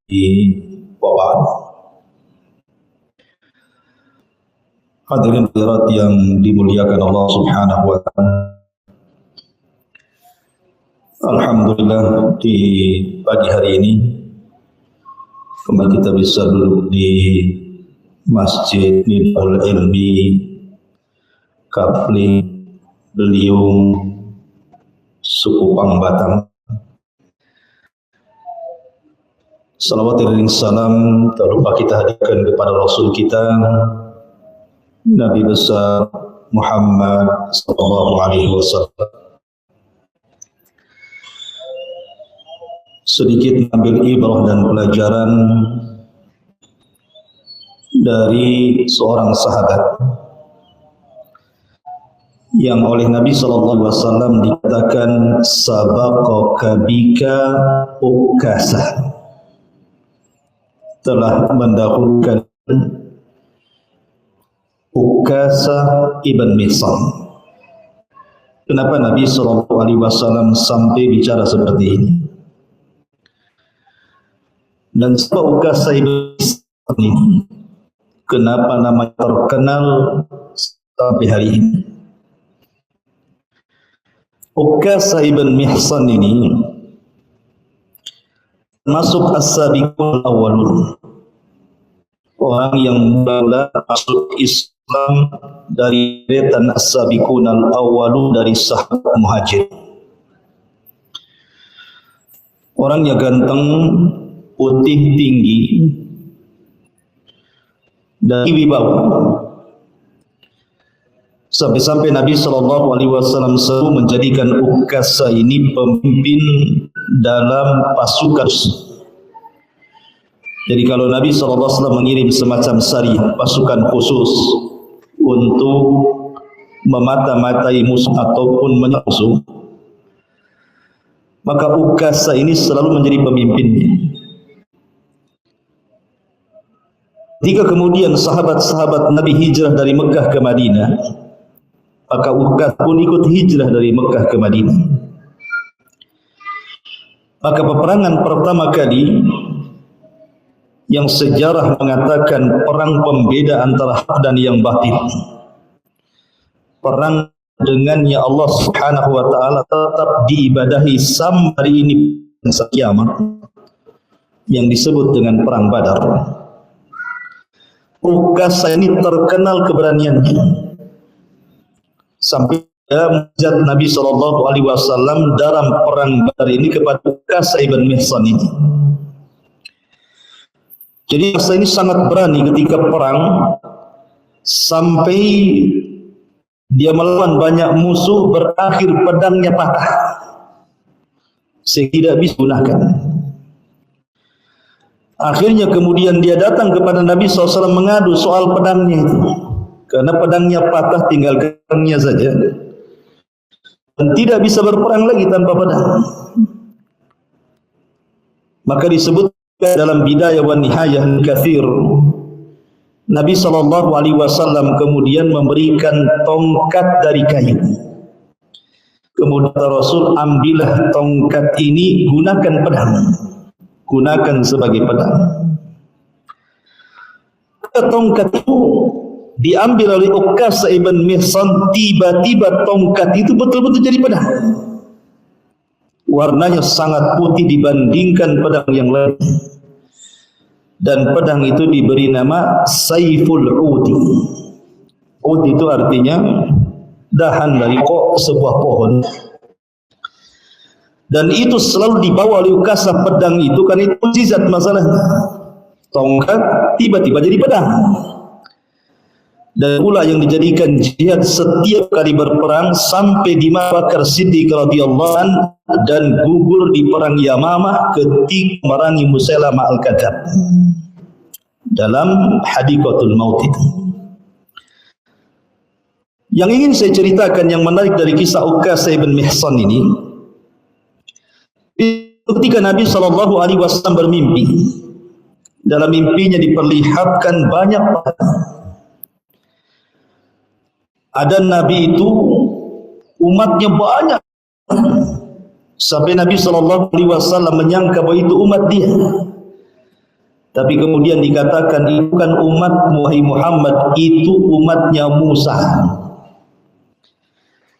wa ba'd. Hadirin hadirat yang dimuliakan Allah Subhanahu wa taala. Alhamdulillah, di pagi hari ini kembali kita bisa duduk di Masjid Nidal Ilmi Kapling Beliung Suku Pangbatang. Salawat dan salam tak lupa kita hadirkan kepada Rasul kita Nabi besar Muhammad sallallahu alaihi wasallam. Sedikit ambil ibrah dan pelajaran dari seorang sahabat yang oleh Nabi sallallahu alaihi wasallam dikatakan sabaqaka bika Ukasah, telah mendahulukan Ukasah ibn Mihsan. Kenapa Nabi sallallahu alaihi wasallam sampai bicara seperti ini? Dan sebab Ukasah ibn Mihsan ini, kenapa namanya terkenal sampai hari ini? Ukasah ibn Mihsan ini masuk as-sabiqul awwalun, orang yang mula masuk Islam dari deretan as-sabiqun al-awwalun dari sahabat muhajir. Orangnya ganteng, putih, tinggi, dan wibawa. Sampai-sampai Nabi SAW selalu menjadikan Ukasah ini pemimpin dalam pasukan. Jadi kalau Nabi SAW mengirim semacam sariyah, pasukan khusus untuk memata-matai musuh ataupun menyerang musuh, maka Ukasah ini selalu menjadi pemimpinnya. Ketika kemudian sahabat-sahabat Nabi hijrah dari Mekah ke Madinah, maka Ukasah pun ikut hijrah dari Mekah ke Madinah. Maka peperangan pertama kali yang sejarah mengatakan perang pembeda antara hak dan yang batil, perang dengannya Allah Subhanahu wa taala tetap diibadahi sampai hari ini sampai kiamat, yang disebut dengan perang Badar. Ukasah ini terkenal keberaniannya sampai mujad Nabi SAW dalam perang Badar ini kepada Ukasah ibn Mihsan ini. Jadi Ukasah ini sangat berani ketika perang, sampai dia melawan banyak musuh, berakhir pedangnya patah sehingga tidak bisa digunakan. Akhirnya kemudian dia datang kepada Nabi SAW mengadu soal pedangnya itu, karena pedangnya patah, tinggal pedangnya saja dan tidak bisa berperang lagi tanpa pedang. Maka disebut dalam Bidayah wa Nihayah Katsir, Nabi SAW kemudian memberikan tongkat dari kayu. Kemudian Rasul, ambillah tongkat ini, gunakan pedang, gunakan sebagai pedang. Tongkat itu diambil oleh Ukasah ibn Mihsan, tiba-tiba tongkat itu betul-betul jadi pedang. Warnanya sangat putih dibandingkan pedang yang lain, dan pedang itu diberi nama Saiful Udi. Udi itu artinya dahan dari sebuah pohon, dan itu selalu dibawa oleh Ukasah pedang itu karena itu mukjizat masalahnya. Tongkat tiba-tiba jadi pedang. Dan pula yang dijadikan jihad setiap kali berperang sampai di Abu Bakar Siddiq radhiyallahu anhu dan gugur di perang Yamamah ketika memerangi Musailamah al-Kadzab dalam Hadikatul Maut itu. Yang ingin saya ceritakan yang menarik dari kisah Ukasah ibn Mihsan ini, ketika Nabi SAW bermimpi, dalam mimpinya diperlihatkan banyak ada Nabi itu umatnya banyak, sampai Nabi SAW menyangka bahwa itu umat dia. Tapi kemudian dikatakan itu kan umatmu wahai Muhammad, itu umatnya Musa.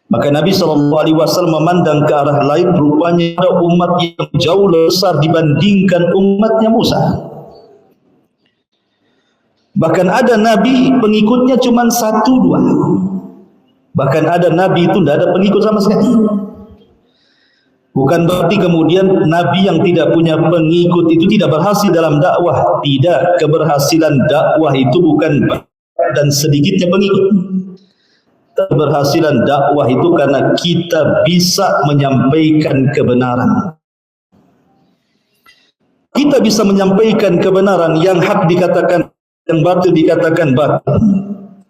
Maka Nabi SAW memandang ke arah lain, rupanya ada umat yang jauh lebih besar dibandingkan umatnya Musa. Bahkan ada Nabi pengikutnya cuma 1-2. Bahkan ada Nabi itu tidak ada pengikut sama sekali. Bukan berarti kemudian Nabi yang tidak punya pengikut itu tidak berhasil dalam dakwah. Tidak, keberhasilan dakwah itu bukan dan sedikitnya pengikut. Keberhasilan dakwah itu karena kita bisa menyampaikan kebenaran. Kita bisa menyampaikan kebenaran, yang hak dikatakan, yang batil dikatakan batil,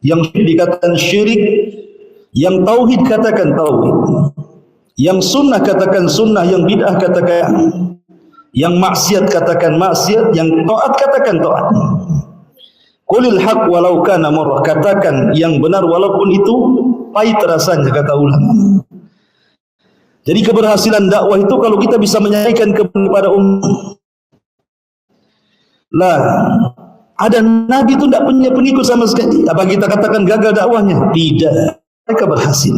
yang syirik dikatakan syirik, yang tauhid katakan tauhid, yang sunnah katakan sunnah, yang bid'ah katakan, yang maksiat katakan maksiat, yang taat katakan taat. Qulil haq walau kana murrah, katakan yang benar walaupun itu pahit rasanya, kata ulama. Jadi keberhasilan dakwah itu kalau kita bisa menyampaikan kepada umat. Lah, ada Nabi itu tidak punya pengikut sama sekali. Apa kita katakan gagal dakwahnya? Tidak. Mereka berhasil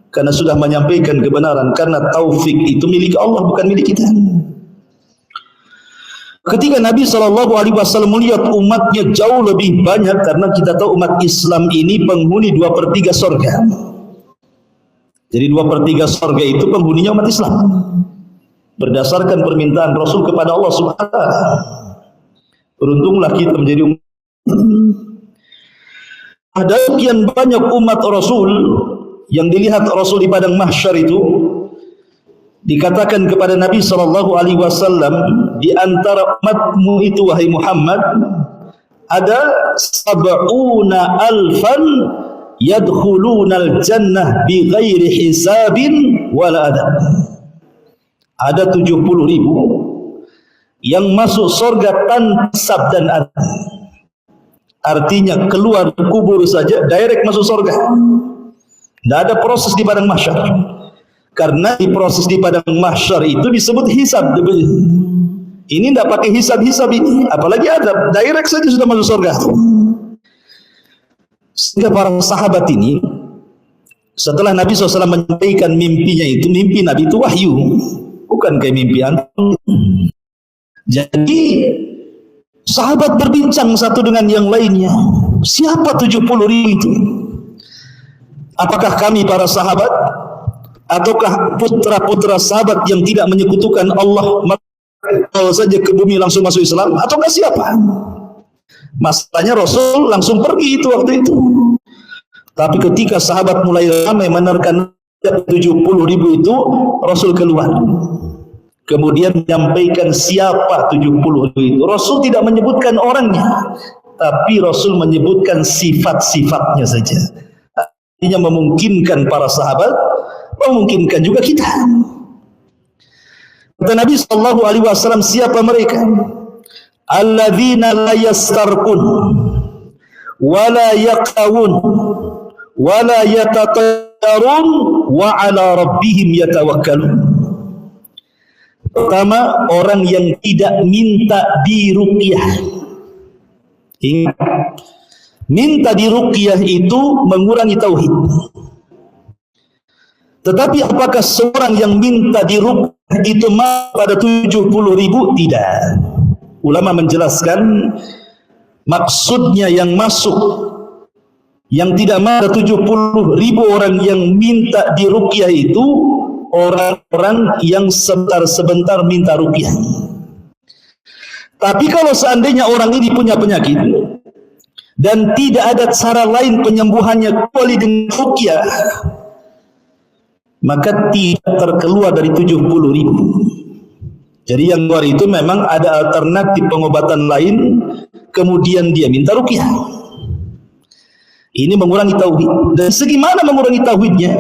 karena sudah menyampaikan kebenaran, karena taufik itu milik Allah, bukan milik kita. Ketika Nabi SAW melihat umatnya jauh lebih banyak, karena kita tahu umat Islam ini penghuni 2/3 surga. Jadi 2/3 surga itu penghuninya umat Islam, berdasarkan permintaan Rasul kepada Allah Subhanahu wa Ta'ala. Beruntunglah kita menjadi umat. Ada sekian banyak umat Rasul yang dilihat Rasul di padang mahsyar itu. Dikatakan kepada Nabi SAW, di antara umatmu itu wahai Muhammad, ada 70,000 yadkhulunal jannah bi ghairi hisabin wala adab. Ada 70,000 yang masuk surga tanpa hisab dan adab. Artinya keluar kubur saja direct masuk surga. Tidak ada proses di padang mahsyar. Karena di proses di padang mahsyar itu disebut hisab. Ini tidak pakai hisab-hisab ini, apalagi ada direct saja sudah masuk surga. Sehingga para sahabat ini, setelah Nabi SAW menyampaikan mimpinya itu, mimpi Nabi itu wahyu, bukan kayak mimpi antum. Jadi sahabat berbincang satu dengan yang lainnya, siapa 70,000 itu? Apakah kami para sahabat, ataukah putra-putra sahabat yang tidak menyekutukan Allah kalau saja ke bumi langsung masuk Islam, ataukah siapa? Masalahnya Rasul langsung pergi itu waktu itu. Tapi ketika sahabat mulai ramai menerkan 70,000 itu, Rasul keluar. Kemudian menyampaikan siapa 70,000 itu. Rasul tidak menyebutkan orangnya, tapi Rasul menyebutkan sifat-sifatnya saja. Artinya memungkinkan para sahabat, memungkinkan juga kita. Kata Nabi SAW, siapa mereka? Alladzina la yastarqun wa la yaqawun wa la yatatayyarun wa ala rabbihim yatawakkalun. Pertama, orang yang tidak minta diruqyah. Ingat, minta diruqyah itu mengurangi tauhid. Tetapi apakah seorang yang minta diruqyah itu pada 70,000? Tidak. Ulama menjelaskan maksudnya yang masuk, yang tidak ada 70,000 orang yang minta diruqyah itu orang-orang yang sebentar-sebentar minta ruqyah. Tapi kalau seandainya orang ini punya penyakit dan tidak ada cara lain penyembuhannya kecuali dengan ruqyah, maka tidak terkeluar dari 70,000. Jadi yang luar itu memang ada alternatif pengobatan lain, kemudian dia minta ruqyah. Ini mengurangi tauhid. Dan segimana mengurangi tauhidnya?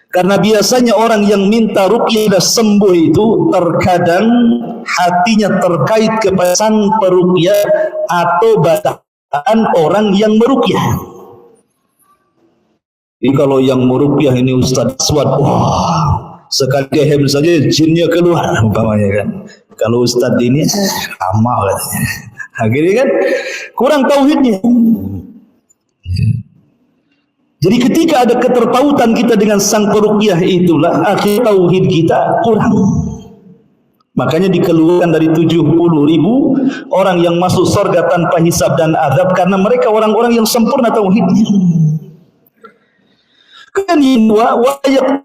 Karena biasanya orang yang minta ruqyah dan sembuh itu terkadang hatinya terkait kepada sang peruqyah atau bacaan orang yang meruqyah. Jadi kalau yang meruqyah ini Ustaz Aswad, wah, sekali gehem saja jinnya keluar umpamanya kan. Kalau ustadz ini amal katanya. Akhirnya kan kurang tauhidnya. Jadi ketika ada keterpautan kita dengan sang peruqyah, itulah akhir tauhid kita kurang. Makanya dikeluarkan dari 70.000 orang yang masuk surga tanpa hisab dan azab, karena mereka orang-orang yang sempurna tauhidnya. Kemudian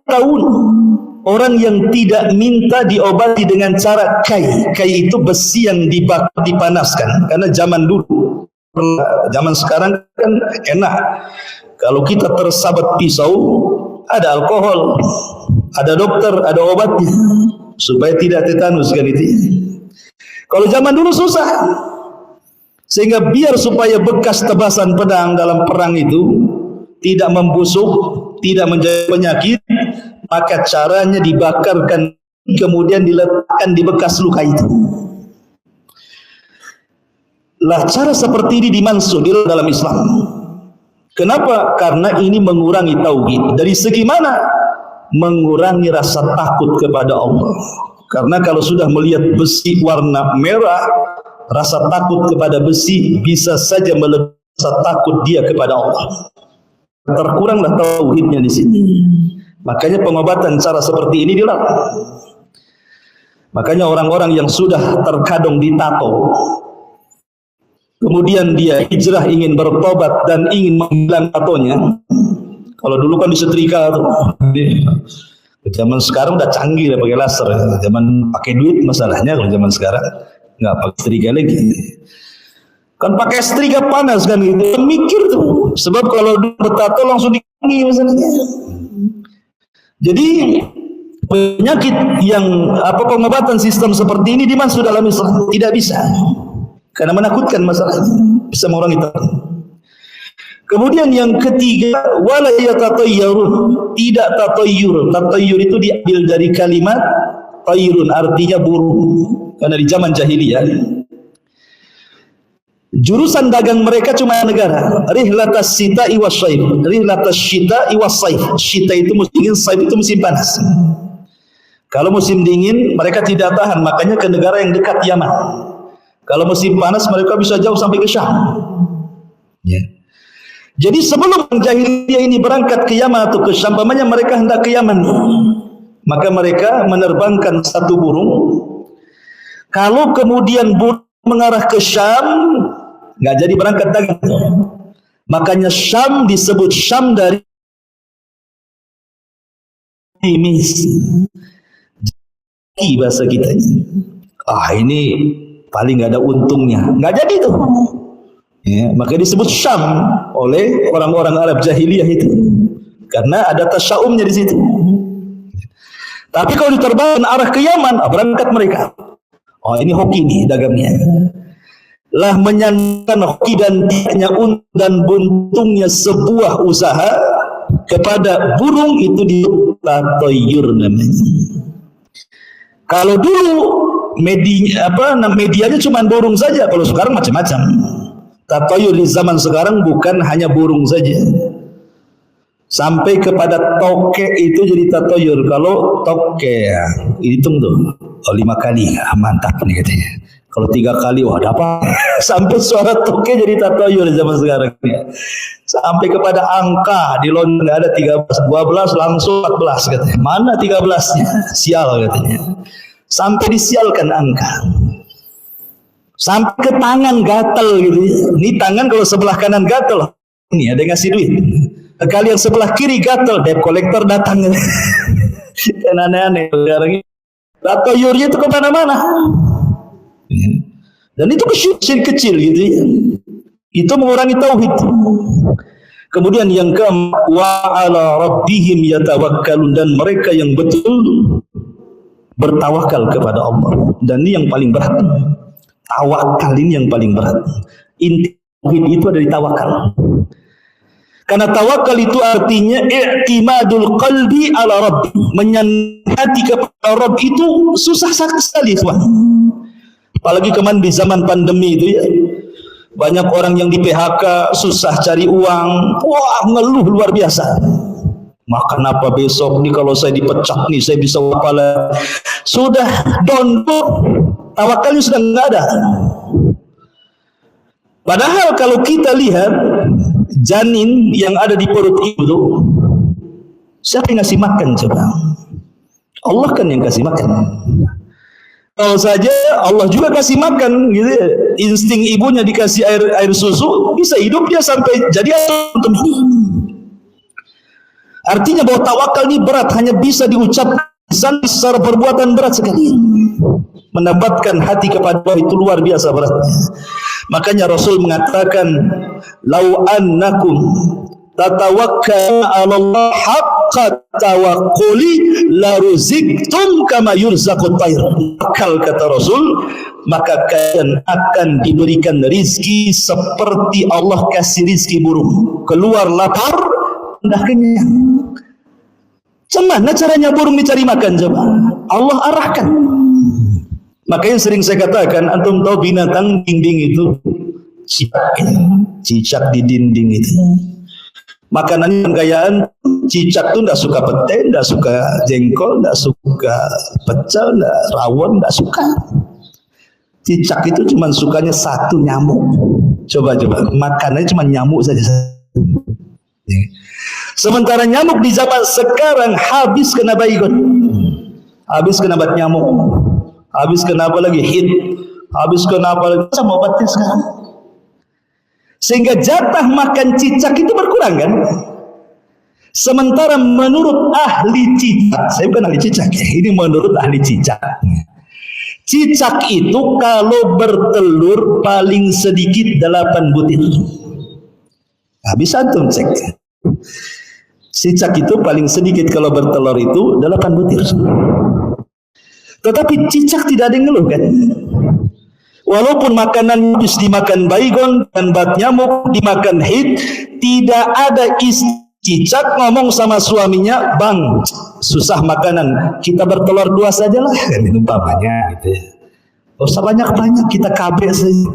tahun orang yang tidak minta diobati dengan cara kai. Kai itu besi yang dibakar, dipanaskan. Karena zaman dulu, zaman sekarang kan enak. Kalau kita tersabat pisau, ada alkohol, ada dokter, ada obatnya, supaya tidak tetanus kan itu. Kalau zaman dulu susah, sehingga biar supaya bekas tebasan pedang dalam perang itu tidak membusuk, tidak menjadi penyakit, maka caranya dibakarkan, kemudian diletakkan di bekas luka itu. Lah cara seperti ini dimansuh di dalam Islam. Kenapa? Karena ini mengurangi tauhid. Dari segi mana? Mengurangi rasa takut kepada Allah. Karena kalau sudah melihat besi warna merah, rasa takut kepada besi bisa saja melebihi rasa takut dia kepada Allah. Terkuranglah tauhidnya di sini. Makanya pengobatan cara seperti ini dilakukan. Makanya orang-orang yang sudah terkadang ditato, kemudian dia hijrah ingin bertobat dan ingin menghilang tatonya. Kalau dulu kan disetrika tuh. Zaman sekarang udah canggih lah pakai laser. Zaman pakai duit masalahnya, kalau zaman sekarang nggak pakai setrika lagi. Kan pakai setrika panas kan gitu. Mikir tuh. Sebab kalau bertato langsung dikangi masalahnya. Jadi penyakit yang pengobatan sistem seperti ini dimasuk dalam Islam tidak bisa. Karena menakutkan masalahnya, bisa mengurangi takut. Kemudian yang ketiga, wala yatatayyarun, tidak tatayyur. Tatayyur itu diambil dari kalimat tayyurun, artinya burung. Karena di zaman jahiliyah jurusan dagang mereka cuma negara. Rihlatas sita'i wassaif. Rihlatas syita'i wassaif. Syita itu musim dingin, saif itu musim panas. Kalau musim dingin mereka tidak tahan, makanya ke negara yang dekat Yaman. Kalau musim panas mereka bisa jauh sampai ke Syam. Ya. Jadi sebelum jahiliyah ini berangkat ke Yaman atau ke Syam, pamannya mereka hendak ke Yaman, maka mereka menerbangkan satu burung. Kalau kemudian burung mengarah ke Syam, nggak jadi berangkat dagang. Makanya Syam disebut Syam dari timis. Bahasa kita. Ini paling nggak ada untungnya, nggak jadi tuh. Ya, maka disebut Syam oleh orang-orang Arab jahiliyah itu, karena ada tasyaumnya di situ. Tapi kalau diterbangkan arah ke Yaman, berangkat mereka. Ini hoki nih dagangnya. Lah menyandarkan hoki dan tidaknya untung dan buntungnya sebuah usaha kepada burung itu ditatayyur namanya. Kalau dulu medianya cuma burung saja, kalau sekarang macam-macam. Tatayyur di zaman sekarang bukan hanya burung saja, sampai kepada toke itu jadi tatayyur. Kalau toke ya hitung tuh 5 kali, mantap nih katanya. Kalau 3 kali, wah dapat. Sampai suara toke jadi tatayyur di zaman sekarang. Sampai kepada angka di London ada 13, 12 langsung 14 katanya. Mana 13-nya? Sial katanya. Sampai disialkan angka. Sampai ke tangan gatal gitu. Ini tangan kalau sebelah kanan gatal, ini ada yang ngasih duit. Kali yang sebelah kiri gatal, debt collector datang. Kan aneh-aneh sekarang ini. Tatayyurnya itu kemana-mana. Dan itu kecil gitu ya. Itu mengurangi tauhid. Kemudian yang keempat, wa ala rabbihim yatawakkalun, dan mereka yang betul bertawakal kepada Allah. Dan ini yang paling berat. Tawakal ini yang paling berat. Inti tauhid itu ada di tawakal. Karena tawakal itu artinya i'timadul qalbi ala rabbi, menyandar hati kepada Rabb itu susah sekali, Tuhan. Apalagi kemarin di zaman pandemi itu ya, banyak orang yang di PHK, susah cari uang, wah ngeluh luar biasa. Makan apa besok nih, kalau saya dipecat nih saya bisa apa? Sudah download tawakalnya sudah nggak ada. Padahal kalau kita lihat janin yang ada di perut ibu, siapa yang ngasih makan coba? Allah kan yang kasih makan. Kalau saja Allah juga kasih makan, gitu ya. Insting ibunya dikasih air susu, bisa hidup dia sampai jadi untuk ini. Artinya bahwa tawakal ini berat, hanya bisa diucapkan secara perbuatan berat sekali. Mendapatkan hati kepada Allah itu luar biasa beratnya. Makanya Rasul mengatakan, "Lau annakum tatawakkaluna 'ala Allah haqqa tawakkuli la ruziktum kama yurzaqut tayr." Kata Rasul, maka kalian akan diberikan rizki seperti Allah kasih rizki burung. Keluar lapar, dah kenyang. Gimana caranya burung dicari makan coba? Allah arahkan. Makanya sering saya katakan, antum tahu binatang dinding itu cicak di dinding itu. Makanan kekayaan cicak itu tidak suka pete, tidak suka jengkol, tidak suka pecel, tidak rawon, tidak suka. Cicak itu cuma sukanya satu, nyamuk. Coba makanannya cuma nyamuk saja. Sementara nyamuk di zaman sekarang habis kena baygon, habis kena bat nyamuk, habis kena apa lagi hit, habis kena apa lagi sama obatnya sekarang. Sehingga jatah makan cicak itu berkurang kan. Sementara menurut ahli cicak, saya bukan ahli cicak ya, ini menurut ahli cicak, cicak itu kalau bertelur paling sedikit 8 butir. Habis antum cek, cicak itu paling sedikit kalau bertelur itu 8 butir. Tetapi cicak tidak ada yang ngeluh kan. Walaupun makanan habis dimakan baygon dan bat nyamuk, dimakan hit, tidak ada cicak ngomong sama suaminya, "Bang, susah makanan, kita bertelur 2 sajalah," kan itu umpamanya gitu ya. Gak usah banyak-banyak, kita KB saja.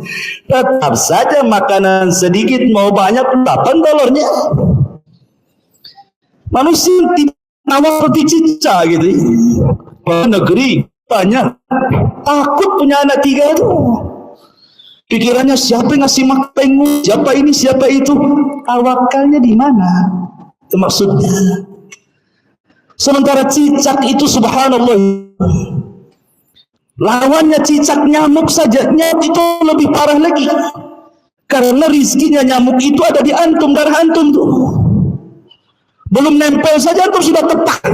Tetap saja makanan sedikit mau banyak, 8 telurnya. Manusia tidak nawar seperti cicak gitu. Negeri banyak, takut punya anak 3 itu. Pikirannya siapa yang ngasih makan, siapa ini, siapa itu. Tawakalnya di mana? Itu maksudnya. Sementara cicak itu subhanallah, lawannya cicak nyamuk saja. Nyamuk itu lebih parah lagi, karena rizkinya nyamuk itu ada di antum, darah antum tuh. Belum nempel saja antum sudah tepak.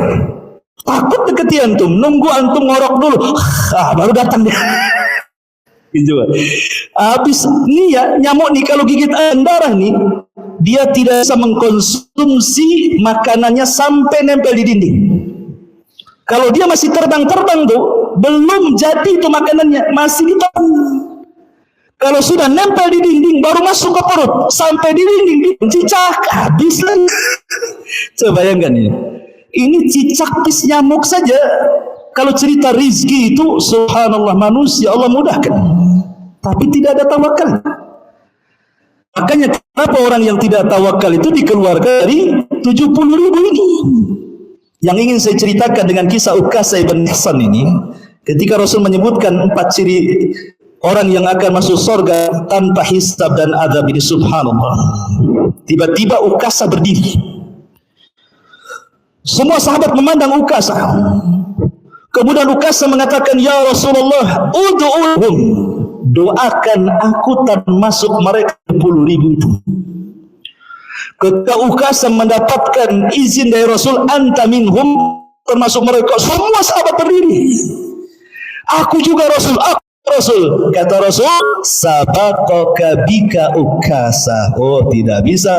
Takut deketi antum, nunggu antum ngorok dulu, baru datang dia. Gitu. Habis nih ya, nyamuk nih kalau gigit darah nih, dia tidak bisa mengkonsumsi makanannya sampai nempel di dinding. Kalau dia masih terbang-terbang tuh, belum jadi itu makanannya, masih di tangan. Kalau sudah nempel di dinding, baru masuk ke perut, sampai di dinding, cicak, habis lagi. Coba bayangkan ya. Ini cicak pis nyamuk saja. Kalau cerita rizki itu, subhanallah, manusia Allah mudahkan, tapi tidak ada tawakal. Makanya kenapa orang yang tidak tawakal itu dikeluarkan dari 70.000 ini. Yang ingin saya ceritakan dengan kisah Ukasah bin Mihsan ini, ketika Rasul menyebutkan 4 ciri orang yang akan masuk surga tanpa hisab dan azab ini, subhanallah. Tiba-tiba Ukasah berdiri. Semua sahabat memandang Ukasah. Kemudian Ukasah mengatakan, "Ya Rasulullah, ud'uhum, doakan aku termasuk mereka 10.000 itu." Ketika Ukasah mendapatkan izin dari Rasul, "Anta minhum," termasuk mereka, semua sahabat berdiri. "Aku juga Rasul, aku Rasul." Kata Rasul, "Sabaqaka bika Ukasah." Oh, tidak bisa,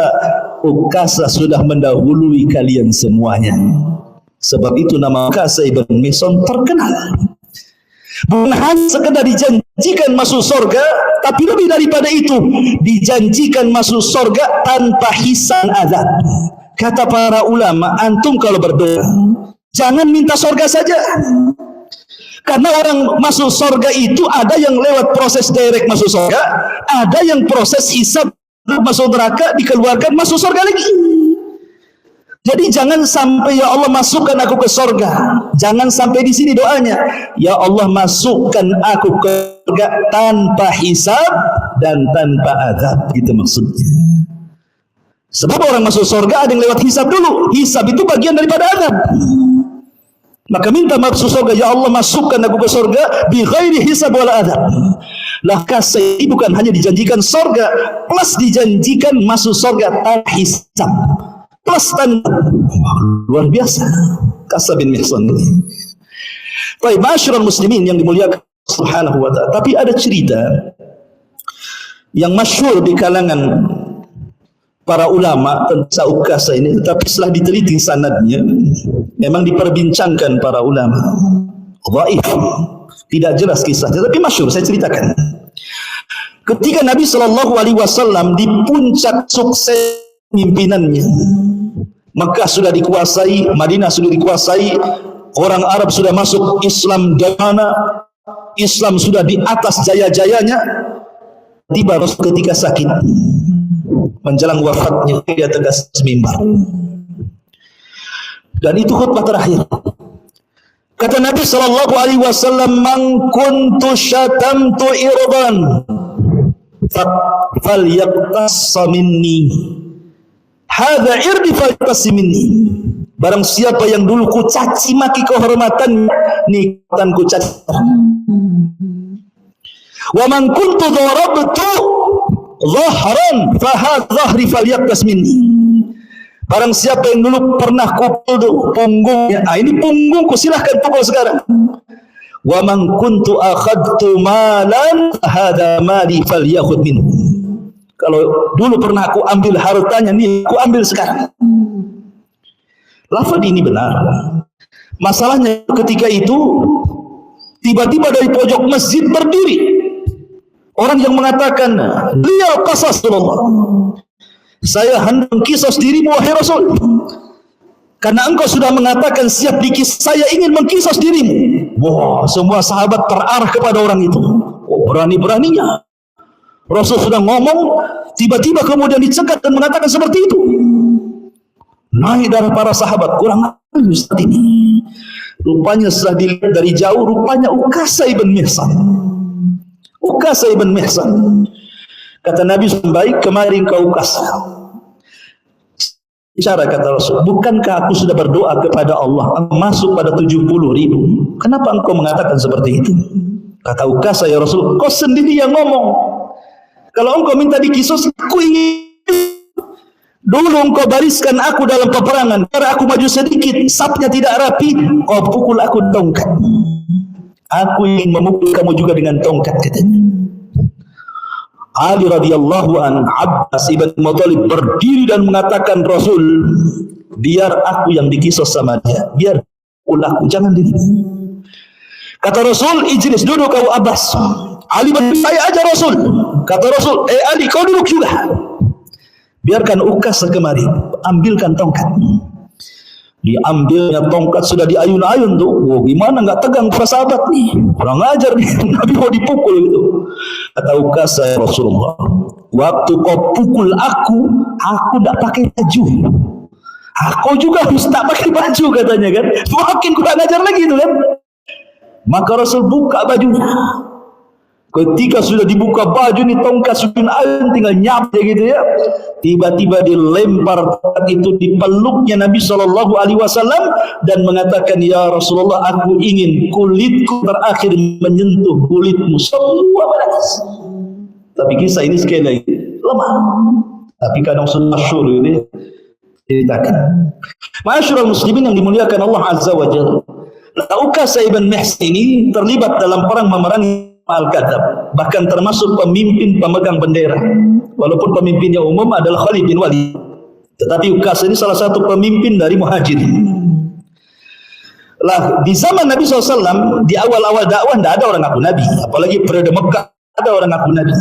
Ukasah sudah mendahului kalian semuanya. Sebab itu nama Ukasah bin Mihsan terkenal. Bukan hanya sekedar dijanjikan masuk surga, tapi lebih daripada itu, dijanjikan masuk surga tanpa hisab azab. Kata para ulama, antum kalau berdoa, jangan minta surga saja. Karena orang masuk surga itu ada yang lewat proses direct masuk surga, ada yang proses hisab masuk neraka, dikeluarkan masuk surga lagi. Jadi jangan sampai ya Allah masukkan aku ke surga. Jangan sampai di sini doanya. Ya Allah masukkan aku ke surga tanpa hisab dan tanpa azab. Gitu maksudnya. Sebab orang masuk surga ada yang lewat hisab dulu. Hisab itu bagian daripada azab. Maka minta masuk surga, ya Allah masukkan aku ke surga bi ghairi hisab wala azab. Lah kasih bukan hanya dijanjikan surga, plus dijanjikan masuk surga tanpa hisab. Plus tanda luar biasa Kasab bin Mihsan ini. Baik, masyarul muslimin yang dimuliakan subhanahu wa ta'ala. Tapi ada cerita yang masyhur di kalangan para ulama tentang Ukasha ini, tetapi setelah diteliti sanadnya memang diperbincangkan para ulama. Dhaif, tidak jelas kisahnya, tapi masyhur, saya ceritakan. Ketika Nabi SAW di puncak sukses pimpinannya, Mekah sudah dikuasai, Madinah sudah dikuasai, orang Arab sudah masuk Islam damana, Islam sudah di atas jaya-jayanya. Tiba ketika sakit, menjelang wafatnya dia tegas mimbar, dan itu khutbah terakhir. Kata Nabi SAW, "Man kuntu syatamtu irban, falyaqtassa minni. Hadza irdi falyaqtassa minni." Barang siapa yang dulu ku caci maki kehormatan, nikmatan ku caci. Wa man kuntu darabtu dhahran fa hadza dhahri falyaqtassa minni. Barang siapa yang dulu pernah kupukul punggungnya, ini punggungku, silahkan pukul sekarang. Wa man kuntu akhadtu malan hadza mali falyakhudh minhu. Kalau dulu pernah aku ambil hartanya, nih aku ambil sekarang. Lafaz ini benar. Masalahnya ketika itu tiba-tiba dari pojok masjid berdiri orang yang mengatakan, "Liyal qasas Rasulullah. Saya hendak mengkisos dirimu wahai Rasul. Karena engkau sudah mengatakan siap dikis, saya ingin mengkisos dirimu." Wah, semua sahabat terarah kepada orang itu. Oh, berani-beraninya Rasul sudah ngomong, tiba-tiba kemudian dicegat dan mengatakan seperti itu. Naik darah para sahabat, kurang ajar Ustaz ini. Rupanya setelah dilihat dari jauh, rupanya Ukasha ibn Mihsan. Ukasha ibn Mihsan. Kata Nabi, baik, kemarin kau Ukasha. Bicara, kata Rasul, bukankah aku sudah berdoa kepada Allah masuk pada 70.000? Kenapa engkau mengatakan seperti itu? Kata Ukasha, ya Rasul, kau sendiri yang ngomong. Kalau engkau minta dikisos, aku ingin. Dulu engkau bariskan aku dalam peperangan, karena aku maju sedikit, sapnya tidak rapi, kau pukul aku tongkat. Aku ingin memukul kamu juga dengan tongkat, katanya. Ali radhiyallahu an, Abbas ibn Muttalib berdiri dan mengatakan, Rasul, biar aku yang dikisos sama dia, biar aku, jangan diri. Kata Rasul, ijlis, duduk kau Abbas. Ali berkata, saya aja Rasul. Kata Rasul, Ali, kau duduk juga. Biarkan Ukasha kemari, ambilkan tongkat. Diambilnya tongkat, sudah diayun-ayun tuh. Wah, gimana nggak tegang para sahabat nih? Kurang ajar nih, Nabi mau dipukul gitu. Kata Ukasha, ya Rasulullah, waktu kau pukul aku tidak pakai baju. Aku juga harus tak pakai baju, katanya kan. Makin kurang ajar lagi itu kan. Maka Rasul buka bajunya. Ketika sudah dibuka baju nih, tongkat sudah ayun, tinggal nyap gitu ya. Tiba-tiba dilempar tongkat itu di peluknya Nabi SAW dan mengatakan, ya Rasulullah, aku ingin kulitku terakhir menyentuh kulitmu. Semua menangis. Tapi kisah ini sekali lagi lemah. Tapi kadang sudah masyhur ini ceritakan. Masyhurul muslimin yang dimuliakan Allah Azza wa Jalla. Ukasha ibn Mihsan ini terlibat dalam perang memerangi Al-Kadab, bahkan termasuk pemimpin pemegang bendera, walaupun pemimpinnya umum adalah Khalid bin Walid, tetapi Ukasha ini salah satu pemimpin dari Muhajirin. Lah di zaman Nabi SAW, di awal-awal dakwah tidak ada orang ngaku Nabi, apalagi periode Mekah ada orang ngaku Nabi.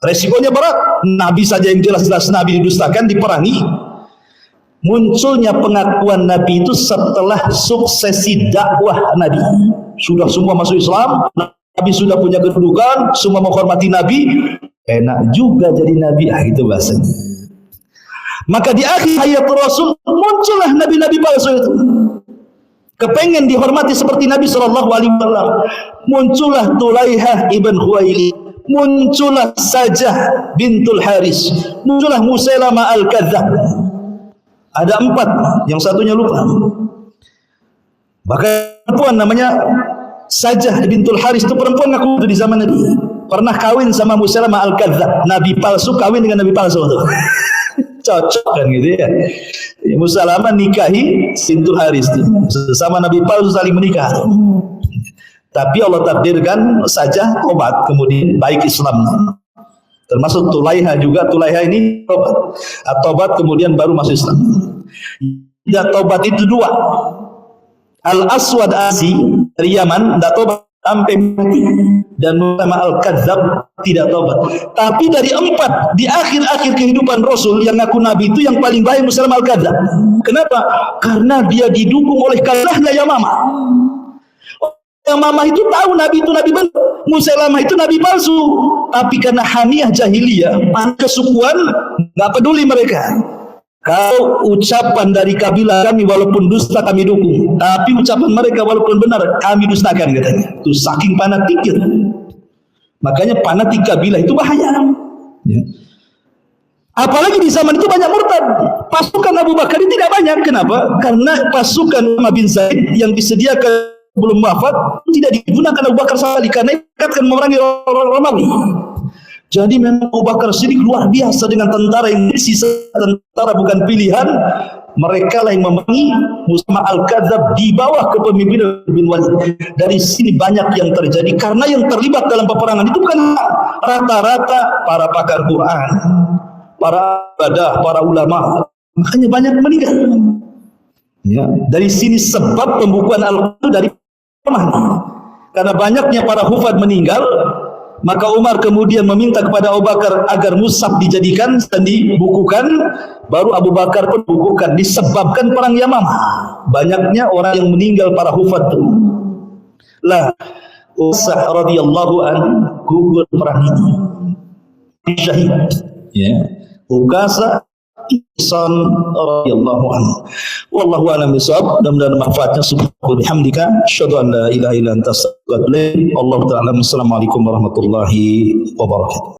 Resikonya berat, Nabi saja yang jelas-jelas Nabi didustakan, diperangi. Munculnya pengakuan Nabi itu setelah suksesi dakwah Nabi. Sudah semua masuk Islam, Nabi sudah punya kedudukan, semua menghormati Nabi, enak juga jadi Nabi, itu bahasanya. Maka di akhir hayat Rasul muncullah nabi-nabi palsu itu. Kepengen dihormati seperti Nabi SAW. Muncullah Tulaihah ibn Khuwailid, muncullah Sajah bintul Haris, muncullah Musailamah al-Kadzdzab. Ada 4, yang satunya lupa. Maka perempuan namanya Sajah bintul Haris itu perempuan ngaku di zaman Nabi. Pernah kawin sama Musailamah al-Kadzdzab, nabi palsu kawin dengan nabi palsu itu. Cocok kan gitu ya. Musailamah nikahi bintul Haris itu. Sama nabi palsu saling menikah. Tapi Allah takdirkan Sajah tobat, kemudian baik Islam. Termasuk Tulaihah juga. Tulaihah ini tobat kemudian baru masuk Islam. Dan tobat itu 2. Al-Aswad Asi dari Yaman tidak tobat sampai mati, dan Musailamah al-Kadzdzab tidak tobat. Tapi dari 4 di akhir-akhir kehidupan Rasul yang ngaku Nabi itu yang paling baik Musailamah al-Kadzdzab. Kenapa? Karena dia didukung oleh kalahnya Yamamah. Yamamah itu tahu Nabi itu Nabi benar, Musailamah itu Nabi palsu. Tapi karena hamiah jahiliyah, kesukuan, nggak peduli mereka. Kalau ucapan dari kabilah kami walaupun dusta kami dukung, tapi ucapan mereka walaupun benar kami dustakan, katanya. Itu saking fanatiknya. Makanya fanatik kabilah itu bahaya. Ya. Apalagi di zaman itu banyak murtad. Pasukan Abu Bakar ini tidak banyak. Kenapa? Karena pasukan Umar bin Zaid yang disediakan belum wafat tidak digunakan Abu Bakar sekali, karena ikatkan memerangi orang Romawi. Jadi memang Abu Bakar Siddiq luar biasa dengan tentara yang sisa tentara bukan pilihan. Mereka lah yang memerangi Musailamah al-Kadzdzab di bawah kepemimpinan bin Walid. Dari sini banyak yang terjadi karena yang terlibat dalam peperangan itu bukan rata-rata para pakar Quran, para ibadah, para ulama. Makanya banyak meninggal. Ya, dari sini sebab pembukuan Al-Quran dari karena banyaknya para hufad meninggal. Maka Umar kemudian meminta kepada Abu Bakar agar mushaf dijadikan dan dibukukan. Baru Abu Bakar pun bukukan, disebabkan perang Yamamah. Banyaknya orang yang meninggal para hufad itu. Lah, Usah radhiyallahu anhu gugur perang ini. Syahid. Ya. Ukasa Ihsan radhiyallahu anhu. Wallahu a'lam bishawab. Mudah-mudahan manfaatnya. Subhanallah bihamdika asyhadu an la ilaha illa anta astaghfiruka wa atubu ilaik. Allahu ta'ala. Assalamualaikum warahmatullahi wabarakatuh.